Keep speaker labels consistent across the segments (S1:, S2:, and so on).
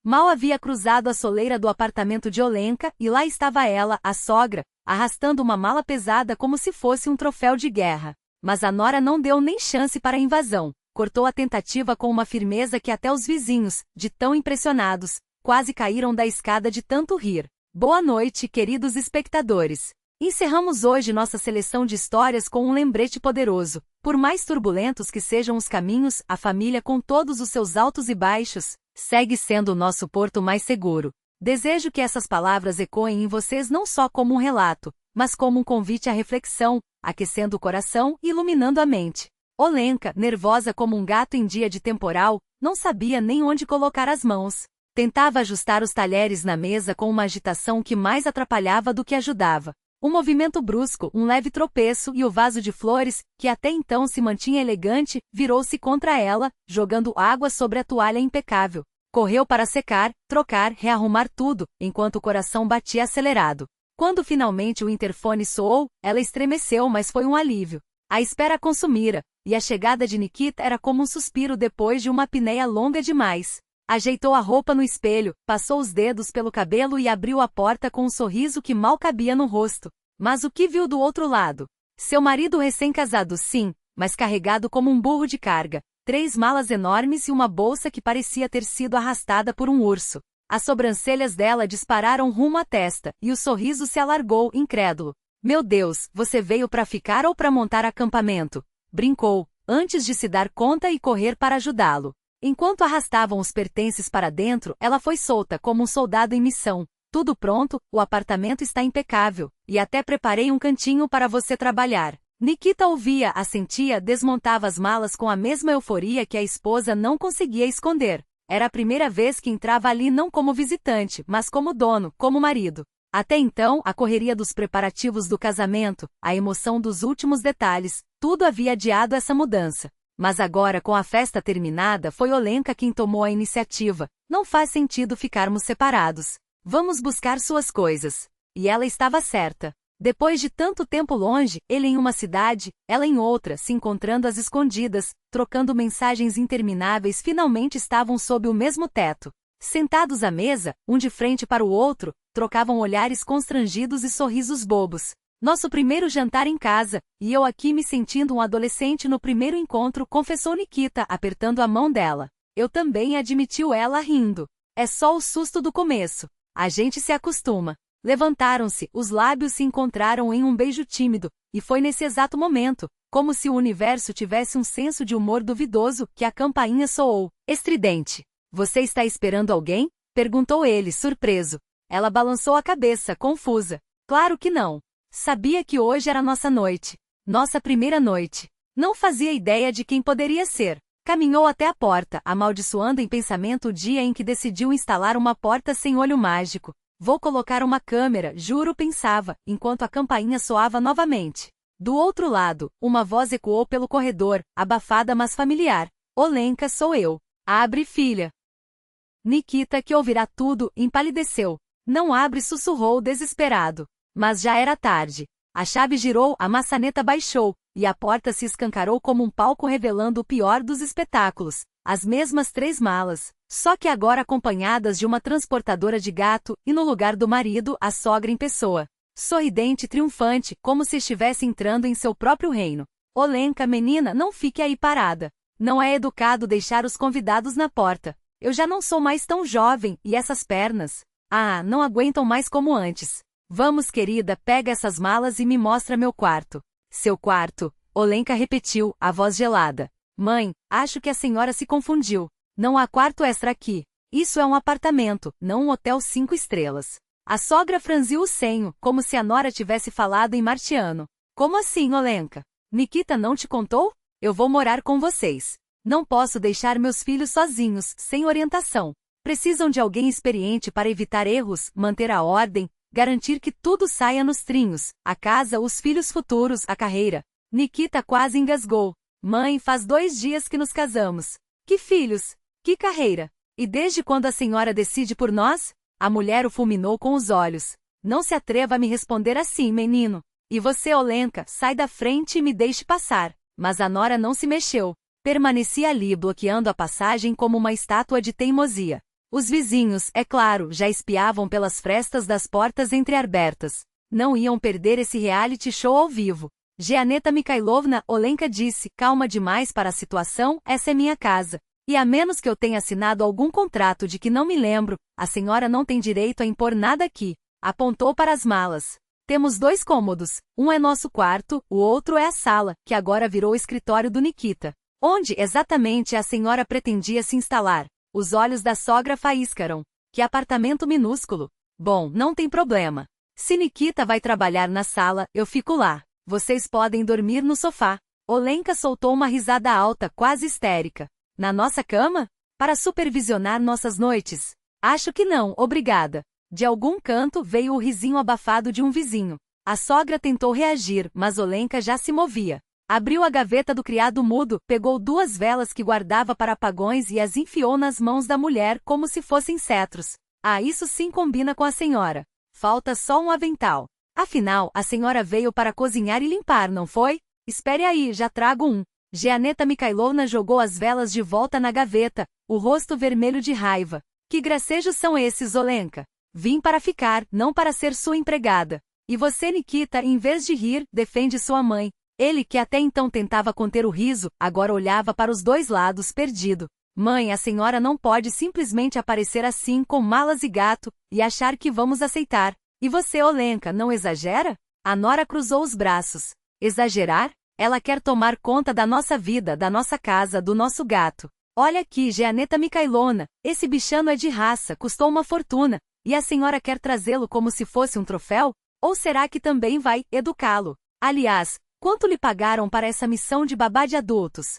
S1: Mal havia cruzado a soleira do apartamento de Olenka e lá estava ela, a sogra, arrastando uma mala pesada como se fosse um troféu de guerra. Mas a nora não deu nem chance para a invasão. Cortou a tentativa com uma firmeza que até os vizinhos, de tão impressionados, quase caíram da escada de tanto rir. Boa noite, queridos espectadores. Encerramos hoje nossa seleção de histórias com um lembrete poderoso. Por mais turbulentos que sejam os caminhos, a família, com todos os seus altos e baixos, segue sendo o nosso porto mais seguro. Desejo que essas palavras ecoem em vocês não só como um relato, mas como um convite à reflexão, aquecendo o coração e iluminando a mente. Olenka, nervosa como um gato em dia de temporal, não sabia nem onde colocar as mãos. Tentava ajustar os talheres na mesa com uma agitação que mais atrapalhava do que ajudava. Um movimento brusco, um leve tropeço e o vaso de flores, que até então se mantinha elegante, virou-se contra ela, jogando água sobre a toalha impecável. Correu para secar, trocar, rearrumar tudo, enquanto o coração batia acelerado. Quando finalmente o interfone soou, ela estremeceu, mas foi um alívio. A espera consumira, e a chegada de Nikita era como um suspiro depois de uma apneia longa demais. Ajeitou a roupa no espelho, passou os dedos pelo cabelo e abriu a porta com um sorriso que mal cabia no rosto. Mas o que viu do outro lado? Seu marido recém-casado, sim, mas carregado como um burro de carga. 3 malas enormes e uma bolsa que parecia ter sido arrastada por um urso. As sobrancelhas dela dispararam rumo à testa, e o sorriso se alargou, incrédulo. Meu Deus, você veio para ficar ou para montar acampamento? Brincou, antes de se dar conta e correr para ajudá-lo. Enquanto arrastavam os pertences para dentro, ela foi solta como um soldado em missão. Tudo pronto, o apartamento está impecável, e até preparei um cantinho para você trabalhar. Nikita ouvia, assentia, desmontava as malas com a mesma euforia que a esposa não conseguia esconder. Era a primeira vez que entrava ali não como visitante, mas como dono, como marido. Até então, a correria dos preparativos do casamento, a emoção dos últimos detalhes, tudo havia adiado essa mudança. Mas agora, com a festa terminada, foi Olenka quem tomou a iniciativa. Não faz sentido ficarmos separados. Vamos buscar suas coisas. E ela estava certa. Depois de tanto tempo longe, ele em uma cidade, ela em outra, se encontrando às escondidas, trocando mensagens intermináveis, finalmente estavam sob o mesmo teto. Sentados à mesa, um de frente para o outro, trocavam olhares constrangidos e sorrisos bobos. Nosso primeiro jantar em casa, e eu aqui me sentindo um adolescente no primeiro encontro, confessou Nikita, apertando a mão dela. Eu também, admitiu ela rindo. É só o susto do começo. A gente se acostuma. Levantaram-se, os lábios se encontraram em um beijo tímido, e foi nesse exato momento, como se o universo tivesse um senso de humor duvidoso, que a campainha soou, estridente. Você está esperando alguém? Perguntou ele, surpreso. Ela balançou a cabeça, confusa. Claro que não. Sabia que hoje era nossa noite. Nossa primeira noite. Não fazia ideia de quem poderia ser. Caminhou até a porta, amaldiçoando em pensamento o dia em que decidiu instalar uma porta sem olho mágico. Vou colocar uma câmera, juro, pensava, enquanto a campainha soava novamente. Do outro lado, uma voz ecoou pelo corredor, abafada mas familiar. Olenka, sou eu. Abre, filha. Nikita, que ouvirá tudo, empalideceu. Não abre, sussurrou desesperado. Mas já era tarde. A chave girou, a maçaneta baixou, e a porta se escancarou como um palco revelando o pior dos espetáculos. As mesmas 3 malas, só que agora acompanhadas de uma transportadora de gato, e no lugar do marido, a sogra em pessoa. Sorridente e triunfante, como se estivesse entrando em seu próprio reino. Olenka, menina, não fique aí parada. Não é educado deixar os convidados na porta. Eu já não sou mais tão jovem, e essas pernas... Ah, não aguentam mais como antes. Vamos, querida, pega essas malas e me mostra meu quarto. Seu quarto, Olenka repetiu, a voz gelada. Mãe, acho que a senhora se confundiu. Não há quarto extra aqui. Isso é um apartamento, não um hotel 5 estrelas. A sogra franziu o senho, como se a nora tivesse falado em martiano. Como assim, Olenka? Nikita não te contou? Eu vou morar com vocês. Não posso deixar meus filhos sozinhos, sem orientação. Precisam de alguém experiente para evitar erros, manter a ordem, garantir que tudo saia nos trinhos, a casa, os filhos futuros, a carreira. Nikita quase engasgou. Mãe, faz 2 dias que nos casamos. Que filhos? Que carreira? E desde quando a senhora decide por nós? A mulher o fulminou com os olhos. Não se atreva a me responder assim, menino. E você, Olenka, sai da frente e me deixe passar. Mas a nora não se mexeu. Permanecia ali bloqueando a passagem como uma estátua de teimosia. Os vizinhos, é claro, já espiavam pelas frestas das portas entreabertas. Não iam perder esse reality show ao vivo. Gianetta Mikhailovna, Olenka disse, calma demais para a situação, essa é minha casa. E a menos que eu tenha assinado algum contrato de que não me lembro, a senhora não tem direito a impor nada aqui. Apontou para as malas. Temos 2 cômodos, um é nosso quarto, o outro é a sala, que agora virou o escritório do Nikita. Onde exatamente a senhora pretendia se instalar? Os olhos da sogra faíscaram. Que apartamento minúsculo. Bom, não tem problema. Se Nikita vai trabalhar na sala, eu fico lá. Vocês podem dormir no sofá. Olenka soltou uma risada alta, quase histérica. Na nossa cama? Para supervisionar nossas noites? Acho que não, obrigada. De algum canto veio o risinho abafado de um vizinho. A sogra tentou reagir, mas Olenka já se movia. Abriu a gaveta do criado mudo, pegou 2 velas que guardava para apagões e as enfiou nas mãos da mulher como se fossem cetros. Ah, isso sim combina com a senhora. Falta só um avental. Afinal, a senhora veio para cozinhar e limpar, não foi? Espere aí, já trago um. Gianetta Mikhailovna jogou as velas de volta na gaveta, o rosto vermelho de raiva. Que gracejos são esses, Olenka? Vim para ficar, não para ser sua empregada. E você, Nikita, em vez de rir, defende sua mãe. Ele, que até então tentava conter o riso, agora olhava para os 2 lados, perdido. Mãe, a senhora não pode simplesmente aparecer assim com malas e gato, e achar que vamos aceitar. E você, Olenka, não exagera? A nora cruzou os braços. Exagerar? Ela quer tomar conta da nossa vida, da nossa casa, do nosso gato. Olha aqui, Gianetta Mikhailovna, esse bichano é de raça, custou uma fortuna. E a senhora quer trazê-lo como se fosse um troféu? Ou será que também vai educá-lo? Aliás, quanto lhe pagaram para essa missão de babá de adultos?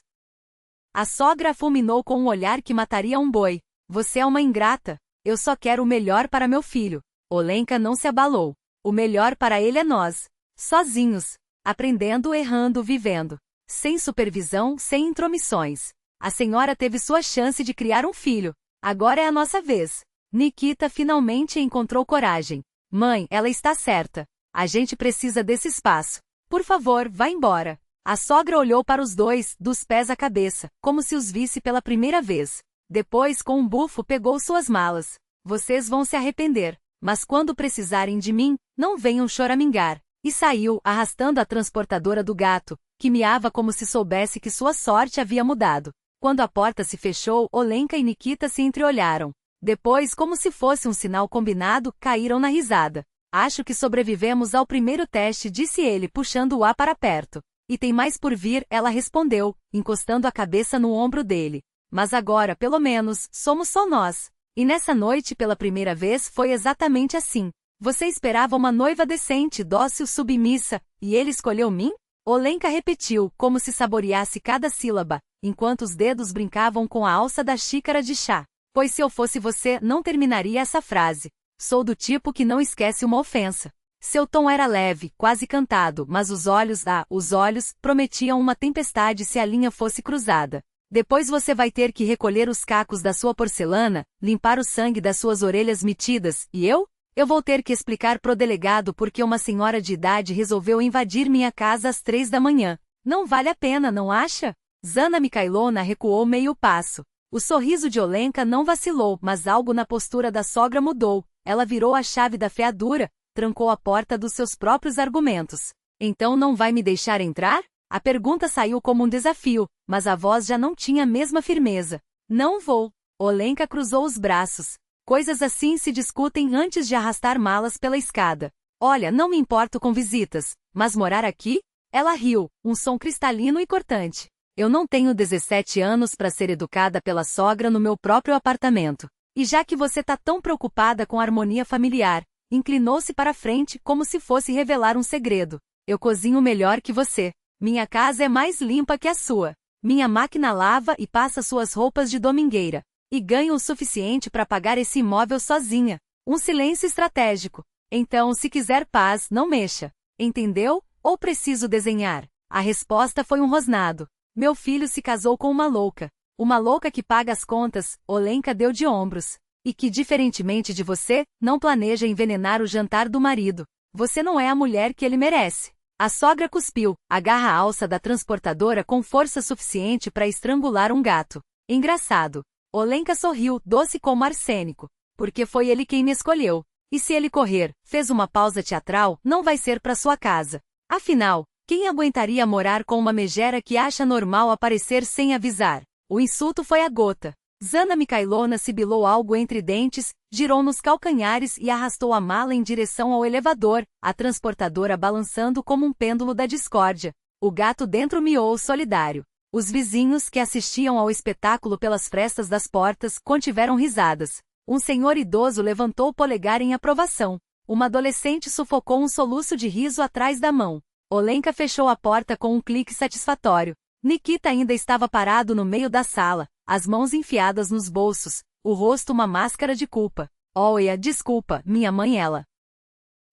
S1: A sogra a fulminou com um olhar que mataria um boi. Você é uma ingrata. Eu só quero o melhor para meu filho. Olenka não se abalou. O melhor para ele é nós. Sozinhos. Aprendendo, errando, vivendo. Sem supervisão, sem intromissões. A senhora teve sua chance de criar um filho. Agora é a nossa vez. Nikita finalmente encontrou coragem. Mãe, ela está certa. A gente precisa desse espaço. Por favor, vá embora. A sogra olhou para os 2, dos pés à cabeça, como se os visse pela primeira vez. Depois, com um bufo, pegou suas malas. Vocês vão se arrepender. Mas quando precisarem de mim, não venham choramingar. E saiu, arrastando a transportadora do gato, que miava como se soubesse que sua sorte havia mudado. Quando a porta se fechou, Olenka e Nikita se entreolharam. Depois, como se fosse um sinal combinado, caíram na risada. Acho que sobrevivemos ao primeiro teste, disse ele, puxando o ar para perto. E tem mais por vir, ela respondeu, encostando a cabeça no ombro dele. Mas agora, pelo menos, somos só nós. E nessa noite, pela primeira vez, foi exatamente assim. Você esperava uma noiva decente, dócil, submissa, e ele escolheu mim? Olenka repetiu, como se saboreasse cada sílaba, enquanto os dedos brincavam com a alça da xícara de chá. Pois se eu fosse você, não terminaria essa frase. Sou do tipo que não esquece uma ofensa. Seu tom era leve, quase cantado, mas os olhos, prometiam uma tempestade se a linha fosse cruzada. Depois você vai ter que recolher os cacos da sua porcelana, limpar o sangue das suas orelhas metidas, e eu? Eu vou ter que explicar pro delegado porque uma senhora de idade resolveu invadir minha casa às 3 da manhã. Não vale a pena, não acha? Zana Mikhailovna recuou meio passo. O sorriso de Olenka não vacilou, mas algo na postura da sogra mudou. Ela virou a chave da freadura, trancou a porta dos seus próprios argumentos. Então não vai me deixar entrar? A pergunta saiu como um desafio, mas a voz já não tinha a mesma firmeza. Não vou. Olenka cruzou os braços. Coisas assim se discutem antes de arrastar malas pela escada. Olha, não me importo com visitas, mas morar aqui? Ela riu, um som cristalino e cortante. Eu não tenho 17 anos para ser educada pela sogra no meu próprio apartamento. E já que você tá tão preocupada com a harmonia familiar, inclinou-se para frente como se fosse revelar um segredo. Eu cozinho melhor que você. Minha casa é mais limpa que a sua. Minha máquina lava e passa suas roupas de domingueira. E ganho o suficiente para pagar esse imóvel sozinha. Um silêncio estratégico. Então, se quiser paz, não mexa. Entendeu? Ou preciso desenhar? A resposta foi um rosnado. Meu filho se casou com uma louca. Uma louca que paga as contas, Olenka deu de ombros. E que, diferentemente de você, não planeja envenenar o jantar do marido. Você não é a mulher que ele merece. A sogra cuspiu, agarra a alça da transportadora com força suficiente para estrangular um gato. Engraçado. Olenka sorriu, doce como arsênico. Porque foi ele quem me escolheu. E se ele correr, fez uma pausa teatral, não vai ser pra sua casa. Afinal, quem aguentaria morar com uma megera que acha normal aparecer sem avisar? O insulto foi a gota. Zana Mikhailona sibilou algo entre dentes, girou nos calcanhares e arrastou a mala em direção ao elevador, a transportadora balançando como um pêndulo da discórdia. O gato dentro miou solidário. Os vizinhos que assistiam ao espetáculo pelas frestas das portas contiveram risadas. Um senhor idoso levantou o polegar em aprovação. Uma adolescente sufocou um soluço de riso atrás da mão. Olenka fechou a porta com um clique satisfatório. Nikita ainda estava parado no meio da sala, as mãos enfiadas nos bolsos, o rosto uma máscara de culpa. Olha, desculpa, minha mãe ela.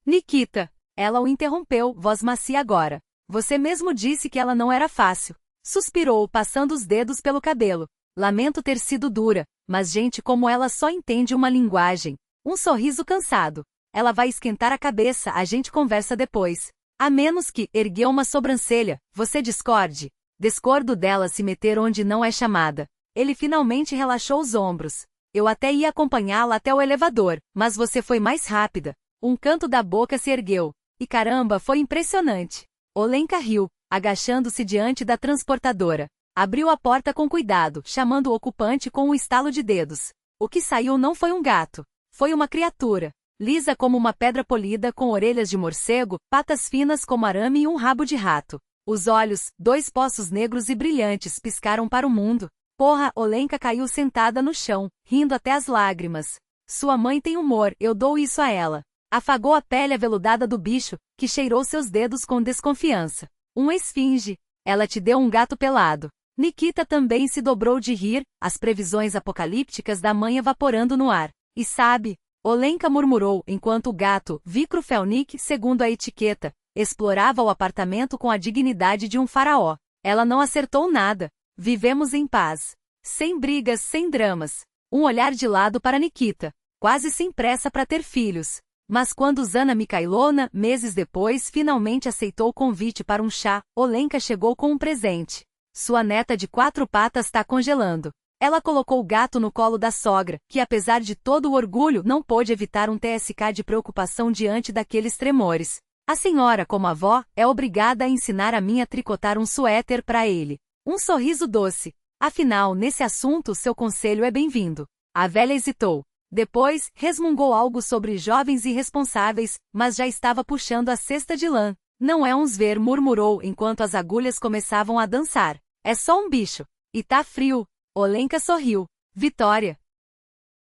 S1: Nikita. Ela o interrompeu, voz macia agora. Você mesmo disse que ela não era fácil. Suspirou, passando os dedos pelo cabelo. Lamento ter sido dura, mas gente como ela só entende uma linguagem. Um sorriso cansado. Ela vai esquentar a cabeça, a gente conversa depois. A menos que, ergueu uma sobrancelha, você discorde. Discordo dela se meter onde não é chamada. Ele finalmente relaxou os ombros. Eu até ia acompanhá-la até o elevador, mas você foi mais rápida. Um canto da boca se ergueu. E caramba, foi impressionante. Olenka riu, agachando-se diante da transportadora. Abriu a porta com cuidado, chamando o ocupante com um estalo de dedos. O que saiu não foi um gato. Foi uma criatura. Lisa como uma pedra polida com orelhas de morcego, patas finas como arame e um rabo de rato. Os olhos, dois poços negros e brilhantes, piscaram para o mundo. Porra, Olenka caiu sentada no chão, rindo até as lágrimas. Sua mãe tem humor, eu dou isso a ela. Afagou a pele aveludada do bicho, que cheirou seus dedos com desconfiança. Uma esfinge. Ela te deu um gato pelado. Nikita também se dobrou de rir, as previsões apocalípticas da mãe evaporando no ar. E sabe, Olenka murmurou enquanto o gato, Vikrofélnik, segundo a etiqueta, explorava o apartamento com a dignidade de um faraó. Ela não acertou nada. Vivemos em paz. Sem brigas, sem dramas. Um olhar de lado para Nikita. Quase sem pressa para ter filhos. Mas quando Zana Mikhailona, meses depois, finalmente aceitou o convite para um chá, Olenka chegou com um presente. Sua neta de 4 patas está congelando. Ela colocou o gato no colo da sogra, que apesar de todo o orgulho não pôde evitar um TSK de preocupação diante daqueles tremores. A senhora, como avó, é obrigada a ensinar a mim a tricotar um suéter para ele. Um sorriso doce. Afinal, nesse assunto seu conselho é bem-vindo. A velha hesitou. Depois, resmungou algo sobre jovens irresponsáveis, mas já estava puxando a cesta de lã. Não é uns ver, murmurou enquanto as agulhas começavam a dançar. É só um bicho. E tá frio. Olenka sorriu. Vitória.